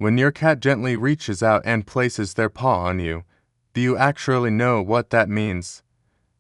When your cat gently reaches out and places their paw on you, do you actually know what that means?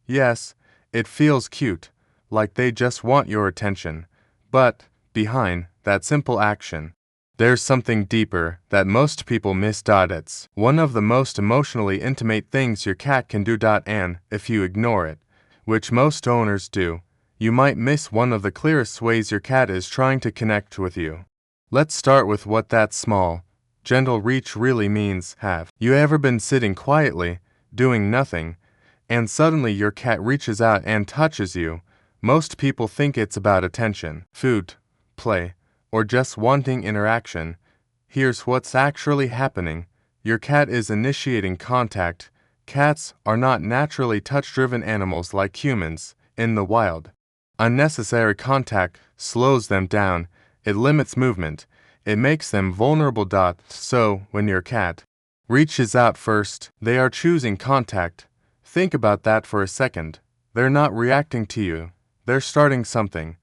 Yes, it feels cute, like they just want your attention. But, behind that simple action, there's something deeper that most people miss. It's one of the most emotionally intimate things your cat can do. And if you ignore it, which most owners do, you might miss one of the clearest ways your cat is trying to connect with you. Let's start with what that small, gentle reach really means. Have you ever been sitting quietly, doing nothing, and suddenly your cat reaches out and touches you? Most people think it's about attention, food, play, or just wanting interaction. Here's what's actually happening. Your cat is initiating contact. Cats are not naturally touch-driven animals like humans in the wild. Unnecessary contact slows them down, it limits movement, it makes them vulnerable. So, when your cat reaches out first, they are choosing contact. Think about that for a second. They're not reacting to you, they're starting something,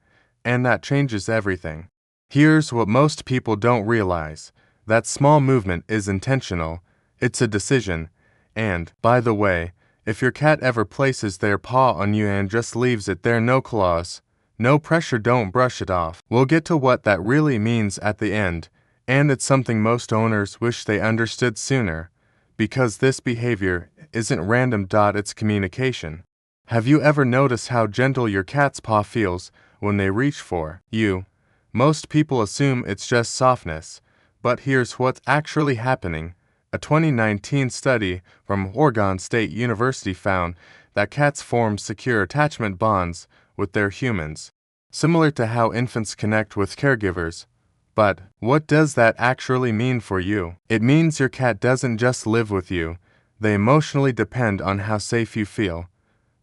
and that changes everything. Here's what most people don't realize. That small movement is intentional, it's a decision, and, by the way, if your cat ever places their paw on you and just leaves it there, no claws, no pressure, don't brush it off. We'll get to what that really means at the end, and it's something most owners wish they understood sooner, because this behavior isn't random. It's communication. Have you ever noticed how gentle your cat's paw feels when they reach for you? Most people assume it's just softness, but here's what's actually happening. A 2019 study from Oregon State University found that cats form secure attachment bonds with their humans, similar to how infants connect with caregivers. But what does that actually mean for you? It means your cat doesn't just live with you, they emotionally depend on how safe you feel.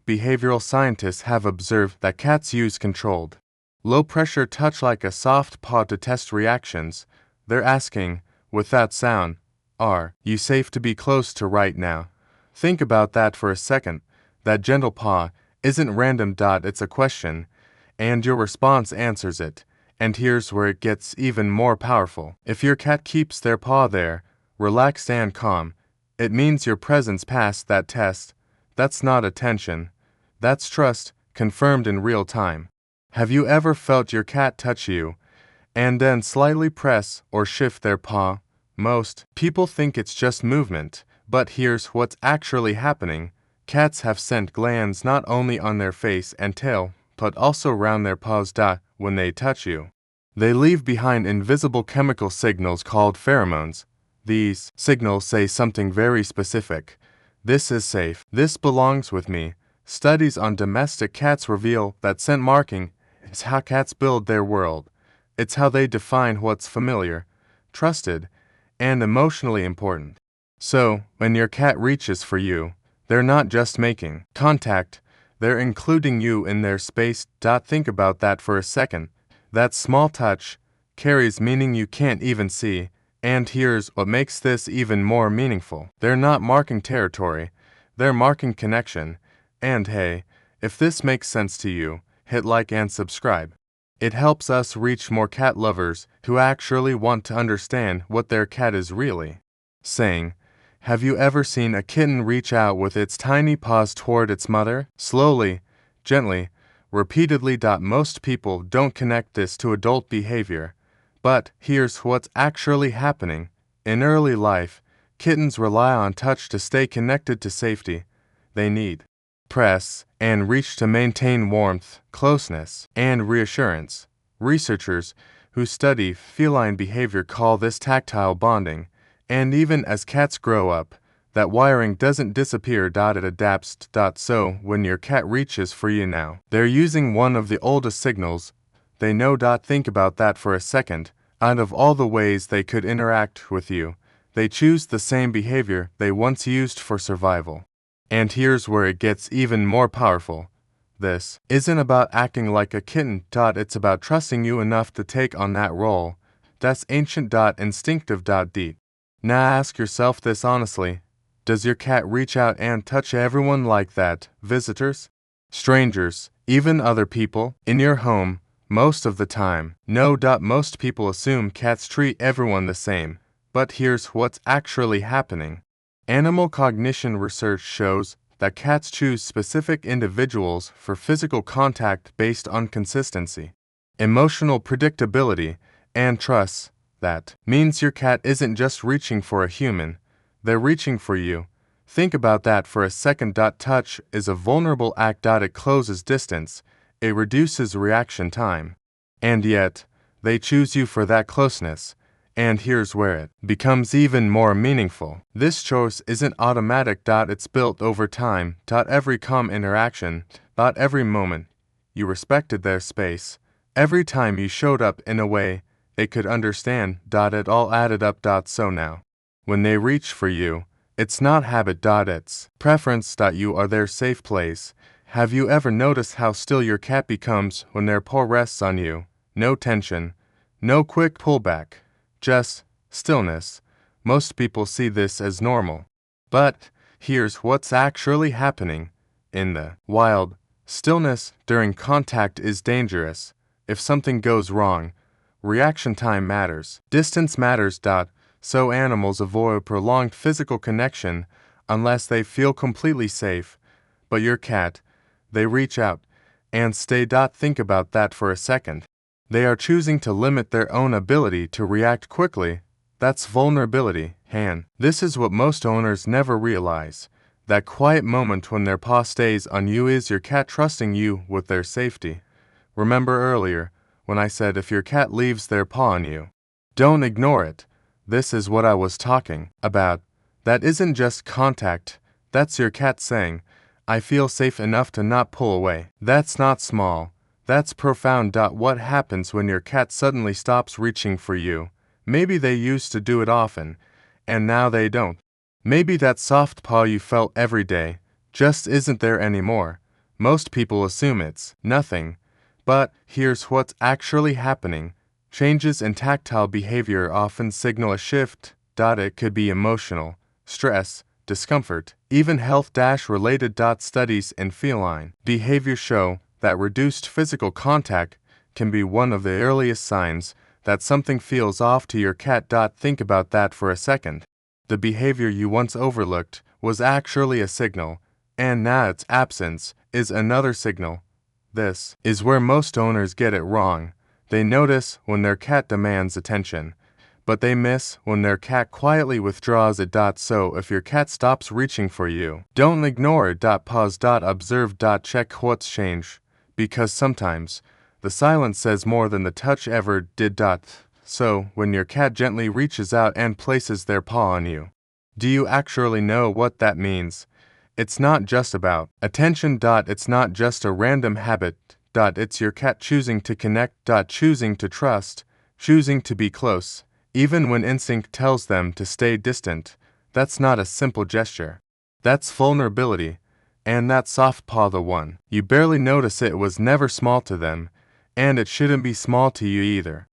Behavioral scientists have observed that cats use controlled, low-pressure touch like a soft paw to test reactions. They're asking, without sound, are you safe to be close to right now? Think about that for a second. That gentle paw isn't random. It's a question, and your response answers it. And here's where it gets even more powerful. If your cat keeps their paw there, relaxed and calm, it means your presence passed that test. That's not attention. That's trust, confirmed in real time. Have you ever felt your cat touch you, and then slightly press or shift their paw? Most people think it's just movement, but here's what's actually happening. Cats have scent glands not only on their face and tail, but also around their paws. When they touch you, they leave behind invisible chemical signals called pheromones. These signals say something very specific. This is safe. This belongs with me. Studies on domestic cats reveal that scent marking is how cats build their world. It's how they define what's familiar, trusted, and emotionally important. So, when your cat reaches for you, they're not just making contact, they're including you in their space. Think about that for a second. That small touch carries meaning you can't even see, and here's what makes this even more meaningful. They're not marking territory, they're marking connection. And hey, if this makes sense to you, hit like and subscribe. It helps us reach more cat lovers who actually want to understand what their cat is really saying. Have you ever seen a kitten reach out with its tiny paws toward its mother? Slowly, gently, repeatedly. Most people don't connect this to adult behavior. But here's what's actually happening. In early life, kittens rely on touch to stay connected to safety. They need press and reach to maintain warmth, closeness, and reassurance. Researchers who study feline behavior call this tactile bonding, and even as cats grow up, that wiring doesn't disappear. It adapts. So when your cat reaches for you now, they're using one of the oldest signals they know. Think about that for a second. Out of all the ways they could interact with you, they choose the same behavior they once used for survival. And here's where it gets even more powerful. This isn't about acting like a kitten. It's about trusting you enough to take on that role. That's ancient. Instinctive. Deep. Now ask yourself this honestly. Does your cat reach out and touch everyone like that? Visitors? Strangers? Even other people? In your home? Most of the time. No. Most people assume cats treat everyone the same. But here's what's actually happening. Animal cognition research shows that cats choose specific individuals for physical contact based on consistency, emotional predictability, and trust. That means your cat isn't just reaching for a human, they're reaching for you. Think about that for a second. Touch is a vulnerable act. It closes distance, it reduces reaction time. And yet, they choose you for that closeness. And here's where it becomes even more meaningful. This choice isn't automatic. It's built over time. Every calm interaction, every moment you respected their space, every time you showed up in a way they could understand. It all added up. So now, when they reach for you, it's not habit. It's preference. You are their safe place. Have you ever noticed how still your cat becomes when their paw rests on you? No tension, no quick pullback. Just stillness. Most people see this as normal. But here's what's actually happening. In the wild, stillness during contact is dangerous. If something goes wrong, reaction time matters. Distance matters. So animals avoid prolonged physical connection unless they feel completely safe. But your cat, they reach out and stay. Think about that for a second. They are choosing to limit their own ability to react quickly. That's vulnerability. This is what most owners never realize. That quiet moment when their paw stays on you is your cat trusting you with their safety. Remember earlier when I said if your cat leaves their paw on you, don't ignore it. This is what I was talking about. That isn't just contact. That's your cat saying, I feel safe enough to not pull away. That's not small. That's profound. What happens when your cat suddenly stops reaching for you? Maybe they used to do it often, and now they don't. Maybe that soft paw you felt every day just isn't there anymore. Most people assume it's nothing. But here's what's actually happening. Changes in tactile behavior often signal a shift. It could be emotional, stress, discomfort, even health-related. Studies in feline behavior show that reduced physical contact can be one of the earliest signs that something feels off to your cat. Think about that for a second. The behavior you once overlooked was actually a signal, and now its absence is another signal. This is where most owners get it wrong. They notice when their cat demands attention, but they miss when their cat quietly withdraws it. So if your cat stops reaching for you, don't ignore it. Pause. Observe. Check what's changed. Because sometimes the silence says more than the touch ever did. So when your cat gently reaches out and places their paw on you, do you actually know what that means? It's not just about attention. It's not just a random habit. It's your cat choosing to connect. Choosing to trust, choosing to be close, even when instinct tells them to stay distant. That's not a simple gesture. That's vulnerability. And that soft paw, the one you barely notice, it was never small to them, and it shouldn't be small to you either.